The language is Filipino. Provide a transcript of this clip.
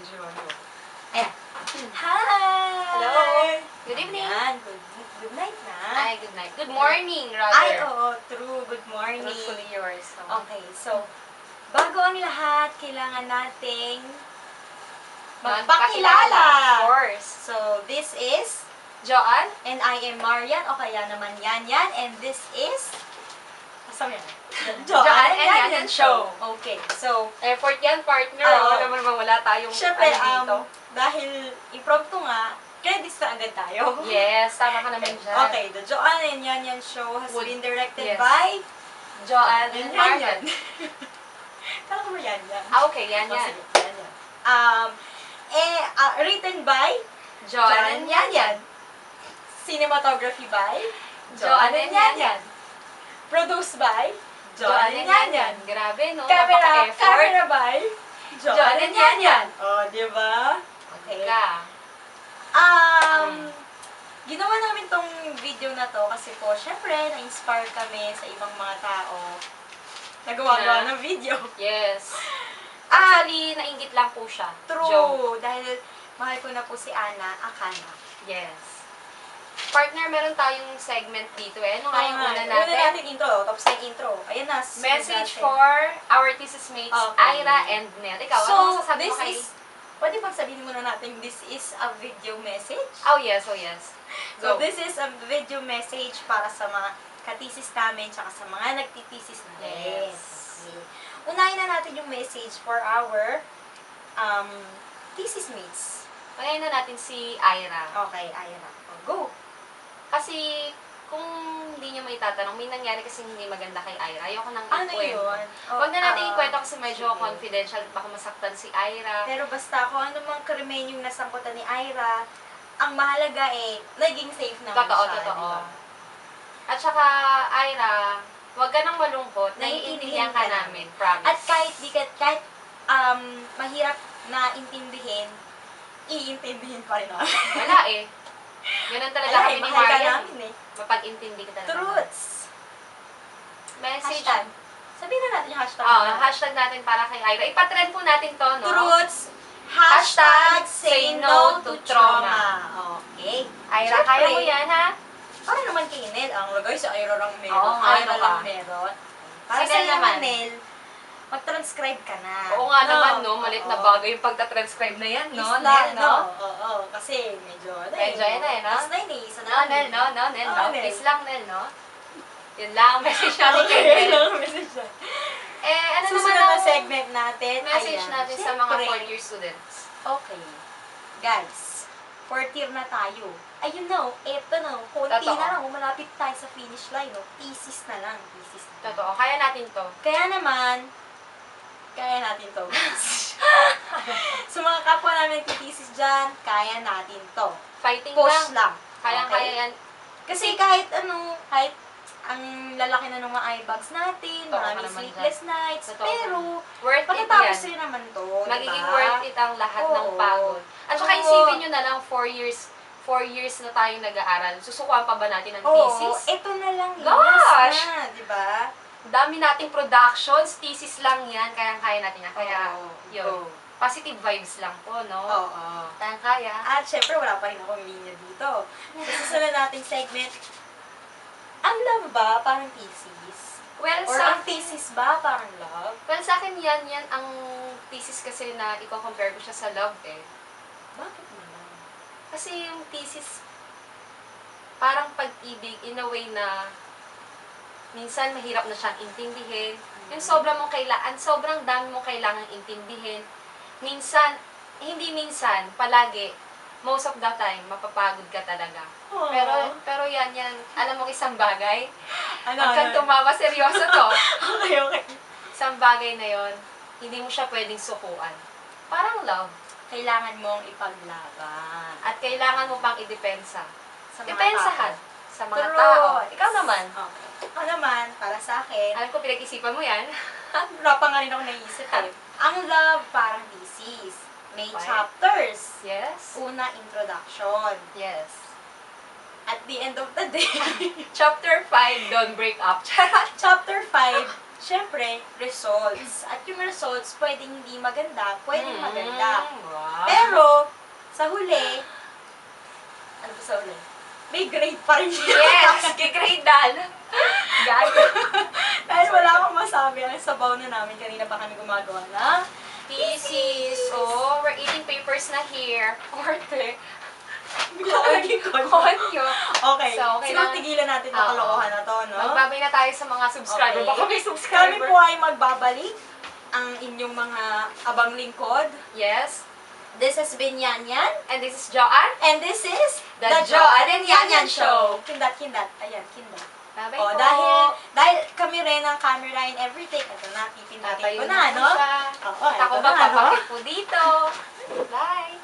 medyo ano. Ayan. Hi! Hello! Good evening. Ayan, good night na. Ay, good night. Good morning, Ay, rather. oo, true. Good morning. Truthfully yours. Okay, so, bago ang lahat, kailangan nating magpakilala. Of course. So, this is, Joanne? and I am Marian, o kaya naman Yan, and this is, asam yan? Joanne and Yan Show. Okay, so, Effort yan, partner. Oo. Wala naman wala tayong syempre, dito. dahil impromptu nga, credits na agad tayo. Yes, tama ka naman dyan. Okay, the Joanne and Yan Show has Would- been directed yes. by Joanne and Marian. Kala ko ba Yan? Ah, okay, yan, Oh, yan. sige, Yan. Written by Joanne and Yan. Cinematography by Joanne and Yan. Produced by Joanne and Yan. Grabe, no? Camera Napaka-effort. by Joanne and Yan. Oh, di ba? Okay. Ka. Ginawa namin tong video na to kasi po, syempre, na-inspire kami sa ibang mga tao na gumagawa Na? ng video. Yes. Actually, nainggit lang po siya. True. Joke. Dahil mahal ko na po si Ana Akana. Yes. Partner, meron tayong segment dito eh. Ano nga yung una Una natin? natin intro. Tapos na yung intro. Ayan na. sunod Message natin. for our thesis mates, Okay. Ira and Ned. Ikaw, So, ano masasabi this mo kay... is, pwede bang sabihin muna natin, this is a video message? Oh, yes, oh, yes. So, Go. this is a video message para sa mga katisis namin, tsaka sa mga nagtitisis na rin. Yes. Okay. Unahin na natin yung message for our thesis mates. Pagayin na natin si Ira. Okay, Ira. Go! Kasi, kung hindi niyo may tatanong, may nangyari kasi hindi maganda kay Ira. Ayoko nang Ano ikwento. yun? Huwag na natin ikwento kasi medyo sige. confidential. Baka masaktan si Ira. Pero basta kung ano mang krimen yung nasangkutan ni Ira, ang mahalaga naging safe naman Totoo, siya. totoo. Diba? At saka, Ira, huwag ka nang malungkot. Naiintindihan ka namin. Promise. At kahit mahirap na intindihin, iintindihin pa rin namin. Wala eh. Ganun talaga kami ni mahal ka Marian. namin eh. Mapag-intindi ka talaga. Truths. Message. Hashtag. Sabihin na natin yung hashtag. Hashtag natin para kay Ira. Ipatrend po natin to, no? Truths. Hashtag Say no to trauma. Okay. Ira, Siyempre, kaya mo yan, ha? para naman kay Nel, ang lagay sa Ira lang meron. Oo nga, Ira ano lang ka? meron. Para Si sa Nel naman, naman. Nel, mag-transcribe ka na. Oo nga naman, no? Malit na Oo. bagay yung pagta-transcribe na yan, no? Isla, Nel, no? Oo, kasi medyo, Medyo yun na eh, no? Mas na yun eh, isa na No, lang Nel, eh. no? No, Nel, no? Oh, Nel. Please lang, Nel, no? Yun lang ang message natin kay Okay, Nel. lang message na. Ano Susunod naman na ang segment natin, message ayan, natin sa mga syempre, fourth-year students? Okay. Guys, fourth year na tayo. Ayun na, eto na, konti Totoo. na lang, malapit tayo sa finish line, no? Thesis na lang, thesis na lang. Totoo, kaya natin to. Kaya naman, kaya natin to. Sa mga kapwa namin nagtitisis dyan, kaya natin to. Fighting Push lang. lang. Kaya-kaya yan. Kasi kahit ang lalaki na ng mga eye bags natin, Totoo ka maraming naman sleepless nights, Totoo pero Worth it pagkatapos yan. yun naman to, Magiging diba? worth it ang lahat ng Oo. pagod. At saka Oo. isipin nyo na lang, 4 years na tayong nag-aaral. Susukuan pa ba natin ng Oo, thesis? ito na lang, Gosh! last na, di ba? Dami nating productions, thesis lang yan, kaya-kaya natin yan. Kaya, Oo. yun. Positive vibes lang po, no? Oo. Kaya-kaya. At syempre, wala pa rin akong linya dito. Sa susunod nating segment, ang love ba parang thesis? Well, Or sa ang thesis ba parang love? well, sa akin yan ang thesis kasi na i-compare ko siya sa love eh. Bakit naman? Kasi yung thesis, parang pag-ibig in a way na minsan mahirap na siyang intindihin. Yung sobrang dami mong kailangang intindihin. Minsan, hindi minsan, palagi, most of the time, mapapagod ka talaga. Aww. Pero yan, alam mo isang bagay? ano, Huwag kang tumawa, seryoso to. okay. Isang bagay na yon, hindi mo siya pwedeng sukuan. Parang love. Kailangan mong ipaglaban. At kailangan mo pang idepensa. Sa mga Depensahan tao. sa mga True. tao. Ikaw naman. Okay. Ako naman, para sa akin, Alam ko pinag-isipan mo yan. wala pa nga rin ako naisip eh. Ang love parang thesis. May Okay. chapters. Yes. Una, introduction. Yes. At the end of the day, Chapter 5, don't break up. chapter 5, syempre, results. At yung results, pwedeng hindi maganda, pwedeng maganda. Wow. Pero, sa huli, ano ba sa huli? May grade pa rin siya. Yes, kigradean. Guys, dahil wala akong masabi, ang sabaw na namin, kanina pa kami gumagawa na. Thesis. Oh, we're eating papers na here. Orte. Konyo. Konyo. Okay, So, so, kailangan- tigilan natin yung Oo. kalokohan na to, no? Magbabay na tayo sa mga subscriber. Okay. Baka may Kami subscriber. po ay magbabalik ang inyong mga abang lingkod. Yes. This has been Yan Yan. And this is Joanne. And this is The Joanne and Yan Yan Show. Kindat. Ayan, kindat. Bye-bye O, po. dahil kami rin ang camera and everything. Ito na, pipindatin Tatayo ko na na, po no? siya. Oo, At ako ito na, no? magpapakit po dito. Bye.